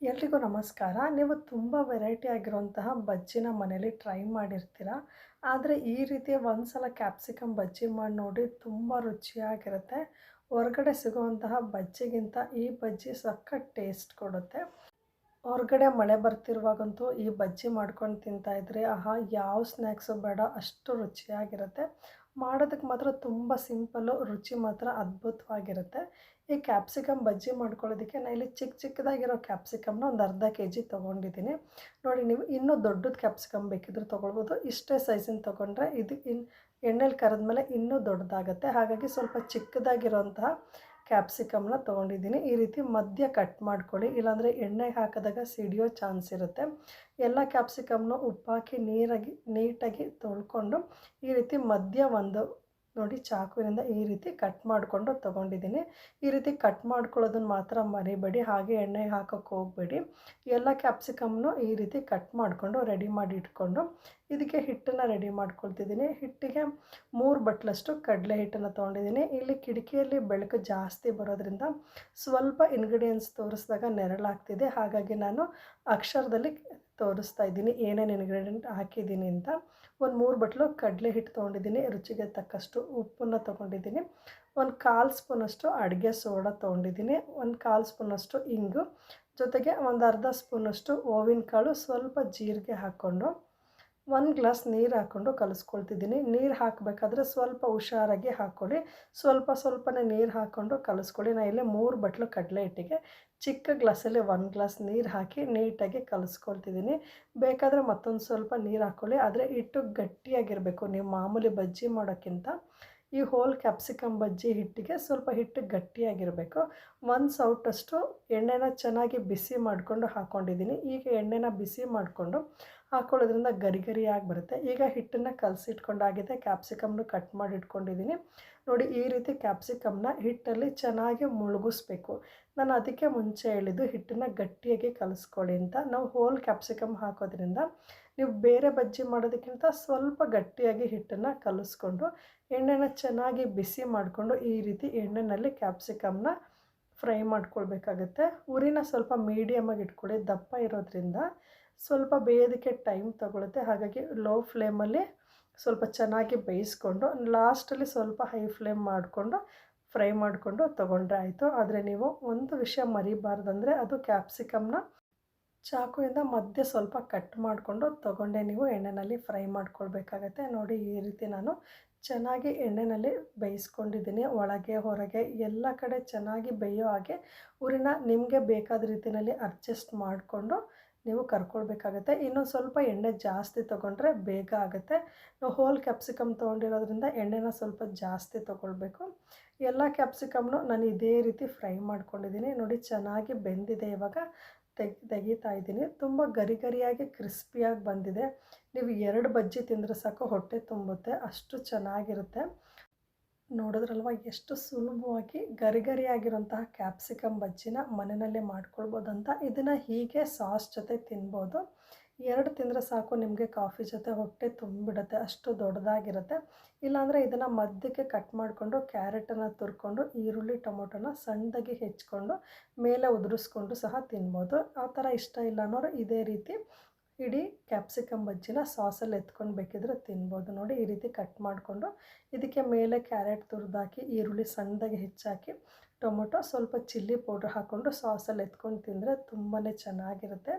ಎಲ್ರಿಗೂ ನಮಸ್ಕಾರ. ನೀವು ತುಂಬ ವೆರೈಟಿ ಆಗಿರುವಂತಹ ಬಜ್ಜಿನ ಮನೇಲಿ ಟ್ರೈ ಮಾಡಿರ್ತೀರ. ಆದರೆ ಈ ರೀತಿ ಒಂದು ಸಲ ಕ್ಯಾಪ್ಸಿಕಮ್ ಬಜ್ಜಿ ಮಾಡಿ ನೋಡಿ, ತುಂಬ ರುಚಿಯಾಗಿರುತ್ತೆ. ಹೊರಗಡೆ ಸಿಗುವಂತಹ ಬಜ್ಜಿಗಿಂತ ಈ ಬಜ್ಜಿ ಸಖತ್ ಟೇಸ್ಟ್ ಕೊಡುತ್ತೆ. ಹೊರಗಡೆ ಮಳೆ ಬರ್ತಿರುವಾಗಂತೂ ಈ ಬಜ್ಜಿ ಮಾಡ್ಕೊಂಡು ತಿಂತಾಯಿದ್ರೆ ಆಹಾ, ಯಾವ ಸ್ನ್ಯಾಕ್ಸು ಬೇಡ, ಅಷ್ಟು ರುಚಿಯಾಗಿರುತ್ತೆ. ಮಾಡೋದಕ್ಕೆ ಮಾತ್ರ ತುಂಬ ಸಿಂಪಲ್ಲು, ರುಚಿ ಮಾತ್ರ ಅದ್ಭುತವಾಗಿರುತ್ತೆ. ಈ ಕ್ಯಾಪ್ಸಿಕಮ್ ಬಜ್ಜಿ ಮಾಡ್ಕೊಳ್ಳೋದಕ್ಕೆ ನಾನು ಇಲ್ಲಿ ಚಿಕ್ಕ ಚಿಕ್ಕದಾಗಿರೋ ಕ್ಯಾಪ್ಸಿಕಮ್ನ ಒಂದು ಅರ್ಧ ಕೆಜಿ ತೊಗೊಂಡಿದ್ದೀನಿ. ನೋಡಿ, ನೀವು ಇನ್ನೂ ದೊಡ್ಡದು ಕ್ಯಾಪ್ಸಿಕಮ್ ಬೇಕಿದ್ರೂ ತೊಗೊಳ್ಬೋದು. ಇಷ್ಟೇ ಸೈಜಿನ ತೊಗೊಂಡ್ರೆ ಇದು ಎಣ್ಣೆಲಿ ಕರೆದ್ಮೇಲೆ ಇನ್ನೂ ದೊಡ್ಡದಾಗುತ್ತೆ. ಹಾಗಾಗಿ ಸ್ವಲ್ಪ ಚಿಕ್ಕದಾಗಿರೋಂತಹ ಕ್ಯಾಪ್ಸಿಕಮ್ನ ತೊಗೊಂಡಿದ್ದೀನಿ. ಈ ರೀತಿ ಮಧ್ಯ ಕಟ್ ಮಾಡ್ಕೊಳ್ಳಿ, ಇಲ್ಲಾಂದರೆ ಎಣ್ಣೆಗೆ ಹಾಕಿದಾಗ ಸಿಡಿಯೋ ಚಾನ್ಸ್ ಇರುತ್ತೆ. ಎಲ್ಲ ಕ್ಯಾಪ್ಸಿಕಮ್ನ ಉಪ್ಪಾಕಿ ನೀಟಾಗಿ ತೊಳ್ಕೊಂಡು ಈ ರೀತಿ ಮಧ್ಯ ನೋಡಿ ಚಾಕುವಿನಿಂದ ಈ ರೀತಿ ಕಟ್ ಮಾಡಿಕೊಂಡು ತೊಗೊಂಡಿದ್ದೀನಿ. ಈ ರೀತಿ ಕಟ್ ಮಾಡ್ಕೊಳ್ಳೋದನ್ನು ಮಾತ್ರ ಮರಿಬೇಡಿ, ಹಾಗೆ ಎಣ್ಣೆಗೆ ಹಾಕೋಕ್ಕೆ ಹೋಗಬೇಡಿ. ಎಲ್ಲ ಕ್ಯಾಪ್ಸಿಕಮ್ನು ಈ ರೀತಿ ಕಟ್ ಮಾಡಿಕೊಂಡು ರೆಡಿ ಮಾಡಿ ಇಟ್ಕೊಂಡು ಇದಕ್ಕೆ ಹಿಟ್ಟನ್ನು ರೆಡಿ ಮಾಡ್ಕೊಳ್ತಿದ್ದೀನಿ. ಹಿಟ್ಟಿಗೆ 3 ಬಟ್ಲಷ್ಟು ಕಡಲೆ ಹಿಟ್ಟನ್ನು ತೊಗೊಂಡಿದ್ದೀನಿ. ಇಲ್ಲಿ ಕಿಟಕಿಯಲ್ಲಿ ಬೆಳಕು ಜಾಸ್ತಿ ಬರೋದ್ರಿಂದ ಸ್ವಲ್ಪ ಇಂಗ್ರೀಡಿಯೆಂಟ್ಸ್ ತೋರಿಸಿದಾಗ ನೆರಳಾಗ್ತಿದೆ, ಹಾಗಾಗಿ ನಾನು ಅಕ್ಷರದಲ್ಲಿ ತೋರಿಸ್ತಾ ಇದ್ದೀನಿ ಏನೇನು ಇಂಗ್ರೀಡಿಯೆಂಟ್ ಹಾಕಿದ್ದೀನಿ ಅಂತ. ಒಂದು 3 ಬಟ್ಲು ಕಡಲೆ ಹಿಟ್ಟು ತೊಗೊಂಡಿದ್ದೀನಿ. ರುಚಿಗೆ ತಕ್ಕಷ್ಟು ಉಪ್ಪನ್ನು ತೊಗೊಂಡಿದ್ದೀನಿ. ಒಂದು 1/4 ಸ್ಪೂನಷ್ಟು ಅಡುಗೆ ಸೋಡಾ ತೊಗೊಂಡಿದ್ದೀನಿ. ಒಂದು 1/4 ಸ್ಪೂನಷ್ಟು ಇಂಗು, ಜೊತೆಗೆ ಒಂದು ಅರ್ಧ ಸ್ಪೂನಷ್ಟು ಓವಿನ ಕಾಳು, ಸ್ವಲ್ಪ ಜೀರಿಗೆ ಹಾಕ್ಕೊಂಡು 1 ಗ್ಲಾಸ್ ನೀರು ಹಾಕ್ಕೊಂಡು ಕಲಿಸ್ಕೊಳ್ತಿದ್ದೀನಿ. ನೀರು ಹಾಕಬೇಕಾದ್ರೆ ಸ್ವಲ್ಪ ಹುಷಾರಾಗಿ ಹಾಕ್ಕೊಳ್ಳಿ, ಸ್ವಲ್ಪನೇ ನೀರು ಹಾಕ್ಕೊಂಡು ಕಲಿಸ್ಕೊಳ್ಳಿ. ನಾನು ಇಲ್ಲಿ 3 ಬಟ್ಲು ಕಡಲೆ ಹಿಟ್ಟಿಗೆ ಚಿಕ್ಕ ಗ್ಲಾಸಲ್ಲಿ 1 ಗ್ಲಾಸ್ ನೀರು ಹಾಕಿ ನೀಟಾಗಿ ಕಲಿಸ್ಕೊಳ್ತಿದ್ದೀನಿ. ಬೇಕಾದರೆ ಮತ್ತೊಂದು ಸ್ವಲ್ಪ ನೀರು ಹಾಕ್ಕೊಳ್ಳಿ, ಆದರೆ ಹಿಟ್ಟು ಗಟ್ಟಿಯಾಗಿರಬೇಕು. ನೀವು ಮಾಮೂಲಿ ಬಜ್ಜಿ ಮಾಡೋಕ್ಕಿಂತ ಈ ಹೋಲ್ ಕ್ಯಾಪ್ಸಿಕಮ್ ಬಜ್ಜಿ ಹಿಟ್ಟಿಗೆ ಸ್ವಲ್ಪ ಹಿಟ್ಟು ಗಟ್ಟಿಯಾಗಿರಬೇಕು. 1 ಸೌಟಷ್ಟು ಎಣ್ಣೆನ ಚೆನ್ನಾಗಿ ಬಿಸಿ ಮಾಡಿಕೊಂಡು ಹಾಕ್ಕೊಂಡಿದ್ದೀನಿ. ಈಗ ಎಣ್ಣೆನ ಬಿಸಿ ಮಾಡಿಕೊಂಡು ಹಾಕ್ಕೊಳ್ಳೋದ್ರಿಂದ ಗರಿಯಾಗಿ ಬರುತ್ತೆ. ಈಗ ಹಿಟ್ಟನ್ನು ಕಲಸಿಟ್ಕೊಂಡಾಗಿದೆ. ಕ್ಯಾಪ್ಸಿಕಮ್ನು ಕಟ್ ಮಾಡಿ ಇಟ್ಕೊಂಡಿದ್ದೀನಿ. ನೋಡಿ, ಈ ರೀತಿ ಕ್ಯಾಪ್ಸಿಕಮ್ನ ಹಿಟ್ಟಲ್ಲಿ ಚೆನ್ನಾಗಿ ಮುಳುಗಿಸ್ಬೇಕು. ನಾನು ಅದಕ್ಕೆ ಮುಂಚೆ ಹೇಳಿದ್ದು ಹಿಟ್ಟನ್ನು ಗಟ್ಟಿಯಾಗಿ ಕಲಿಸ್ಕೊಳ್ಳಿ ಅಂತ. ನಾವು ಹೋಲ್ ಕ್ಯಾಪ್ಸಿಕಮ್ ಹಾಕೋದ್ರಿಂದ ನೀವು ಬೇರೆ ಬಜ್ಜಿ ಮಾಡೋದಕ್ಕಿಂತ ಸ್ವಲ್ಪ ಗಟ್ಟಿಯಾಗಿ ಹಿಟ್ಟನ್ನು ಕಲಿಸ್ಕೊಂಡು ಎಣ್ಣೆನ ಚೆನ್ನಾಗಿ ಬಿಸಿ ಮಾಡಿಕೊಂಡು ಈ ರೀತಿ ಎಣ್ಣೆಯಲ್ಲಿ ಕ್ಯಾಪ್ಸಿಕಮ್ನ ಫ್ರೈ ಮಾಡ್ಕೊಳ್ಬೇಕಾಗತ್ತೆ. ಉರಿನ ಸ್ವಲ್ಪ ಮೀಡಿಯಮಾಗಿ ಇಟ್ಕೊಳ್ಳಿ, ದಪ್ಪ ಇರೋದ್ರಿಂದ ಸ್ವಲ್ಪ ಬೇಯೋದಕ್ಕೆ ಟೈಮ್ ತಗೊಳುತ್ತೆ. ಹಾಗಾಗಿ ಲೋ ಫ್ಲೇಮಲ್ಲಿ ಸ್ವಲ್ಪ ಚೆನ್ನಾಗಿ ಬೇಯಿಸ್ಕೊಂಡು ಲಾಸ್ಟಲ್ಲಿ ಸ್ವಲ್ಪ ಹೈ ಫ್ಲೇಮ್ ಮಾಡಿಕೊಂಡು ಫ್ರೈ ಮಾಡಿಕೊಂಡು ತೊಗೊಂಡ್ರೆ ಆಯಿತು. ಆದರೆ ನೀವು ಒಂದು ವಿಷಯ ಮರಿಬಾರ್ದಂದರೆ ಅದು ಕ್ಯಾಪ್ಸಿಕಮ್ನ ಚಾಕುವಿಂದ ಮಧ್ಯೆ ಸ್ವಲ್ಪ ಕಟ್ ಮಾಡಿಕೊಂಡು ತೊಗೊಂಡೆ ನೀವು ಎಣ್ಣೆಯಲ್ಲಿ ಫ್ರೈ ಮಾಡ್ಕೊಳ್ಬೇಕಾಗತ್ತೆ. ನೋಡಿ, ಈ ರೀತಿ ನಾನು ಚೆನ್ನಾಗಿ ಎಣ್ಣೆಯಲ್ಲಿ ಬೇಯಿಸ್ಕೊಂಡಿದ್ದೀನಿ. ಒಳಗೆ ಹೊರಗೆ ಎಲ್ಲ ಕಡೆ ಚೆನ್ನಾಗಿ ಬೇಯೋ ಹಾಗೆ ಉರಿನ ನಿಮಗೆ ಬೇಕಾದ ರೀತಿಯಲ್ಲಿ ಅಡ್ಜಸ್ಟ್ ಮಾಡಿಕೊಂಡು ನೀವು ಕರ್ಕೊಳ್ಬೇಕಾಗತ್ತೆ. ಇನ್ನೊಂದು ಸ್ವಲ್ಪ ಎಣ್ಣೆ ಜಾಸ್ತಿ ತೊಗೊಂಡ್ರೆ ಬೇಗ ಆಗುತ್ತೆ. ನಾವು ಹೋಲ್ ಕ್ಯಾಪ್ಸಿಕಮ್ ತೊಗೊಂಡಿರೋದ್ರಿಂದ ಎಣ್ಣೆನ ಸ್ವಲ್ಪ ಜಾಸ್ತಿ ತೊಗೊಳ್ಬೇಕು. ಎಲ್ಲ ಕ್ಯಾಪ್ಸಿಕಮ್ನು ನಾನು ಇದೇ ರೀತಿ ಫ್ರೈ ಮಾಡ್ಕೊಂಡಿದ್ದೀನಿ. ನೋಡಿ, ಚೆನ್ನಾಗಿ ಬೆಂದಿದೆ. ಇವಾಗ ತೆಗಿತಾ ಇದ್ದೀನಿ. ತುಂಬ ಗರಿಯಾಗಿ ಕ್ರಿಸ್ಪಿಯಾಗಿ ಬಂದಿದೆ. ನೀವು 2 ಬಜ್ಜಿ ತಿಂದರೆ ಸಾಕು, ಹೊಟ್ಟೆ ತುಂಬುತ್ತೆ, ಅಷ್ಟು ಚೆನ್ನಾಗಿರುತ್ತೆ. ನೋಡಿದ್ರಲ್ವ ಎಷ್ಟು ಸುಲಭವಾಗಿ ಗರಿಯಾಗಿರೋಂತಹ ಕ್ಯಾಪ್ಸಿಕಮ್ ಬಜ್ಜಿನ ಮನೆಯಲ್ಲೇ ಮಾಡ್ಕೊಳ್ಬೋದು ಅಂತ. ಇದನ್ನು ಹೀಗೆ ಸಾಸ್ ಜೊತೆ ತಿನ್ಬೋದು. 2 ತಿಂದರೆ ಸಾಕು, ನಿಮಗೆ ಕಾಫಿ ಜೊತೆ ಹೊಟ್ಟೆ ತುಂಬಿಡುತ್ತೆ, ಅಷ್ಟು ದೊಡ್ಡದಾಗಿರುತ್ತೆ. ಇಲ್ಲಾಂದರೆ ಇದನ್ನು ಮಧ್ಯಕ್ಕೆ ಕಟ್ ಮಾಡಿಕೊಂಡು ಕ್ಯಾರೆಟನ್ನು ತುರ್ಕೊಂಡು ಈರುಳ್ಳಿ ಟೊಮೊಟೊನ ಸಣ್ಣದಾಗಿ ಹೆಚ್ಕೊಂಡು ಮೇಲೆ ಉದುರಿಸ್ಕೊಂಡು ಸಹ ತಿನ್ಬೋದು. ಆ ಥರ ಇಷ್ಟ ಇಲ್ಲ ಅನ್ನೋರು ಇದೇ ರೀತಿ ಇಡೀ ಕ್ಯಾಪ್ಸಿಕಮ್ ಬಜ್ಜಿನ ಸಾಸಲ್ಲಿ ಎತ್ಕೊಂಡು ಬೇಕಿದ್ರೆ ತಿನ್ಬೋದು. ನೋಡಿ, ಈ ರೀತಿ ಕಟ್ ಮಾಡಿಕೊಂಡು ಇದಕ್ಕೆ ಮೇಲೆ ಕ್ಯಾರೆಟ್ ತುರಿದಾಕಿ, ಈರುಳ್ಳಿ ಸಣ್ಣದಾಗಿ ಹೆಚ್ಚಾಕಿ, ಟೊಮೊಟೊ, ಸ್ವಲ್ಪ ಚಿಲ್ಲಿ ಪೌಡ್ರ್ ಹಾಕ್ಕೊಂಡು ಸಾಸಲ್ಲಿ ಎತ್ಕೊಂಡು ತಿಂದರೆ ತುಂಬಾ ಚೆನ್ನಾಗಿರುತ್ತೆ.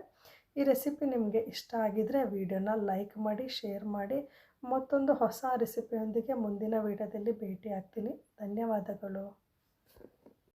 ಈ ರೆಸಿಪಿ ನಿಮಗೆ ಇಷ್ಟ ಆಗಿದ್ದರೆ ವಿಡಿಯೋನ ಲೈಕ್ ಮಾಡಿ, ಶೇರ್ ಮಾಡಿ. ಮತ್ತೊಂದು ಹೊಸ ರೆಸಿಪಿಯೊಂದಿಗೆ ಮುಂದಿನ ವಿಡಿಯೋದಲ್ಲಿ ಭೇಟಿ ಆಗ್ತೀನಿ. ಧನ್ಯವಾದಗಳು.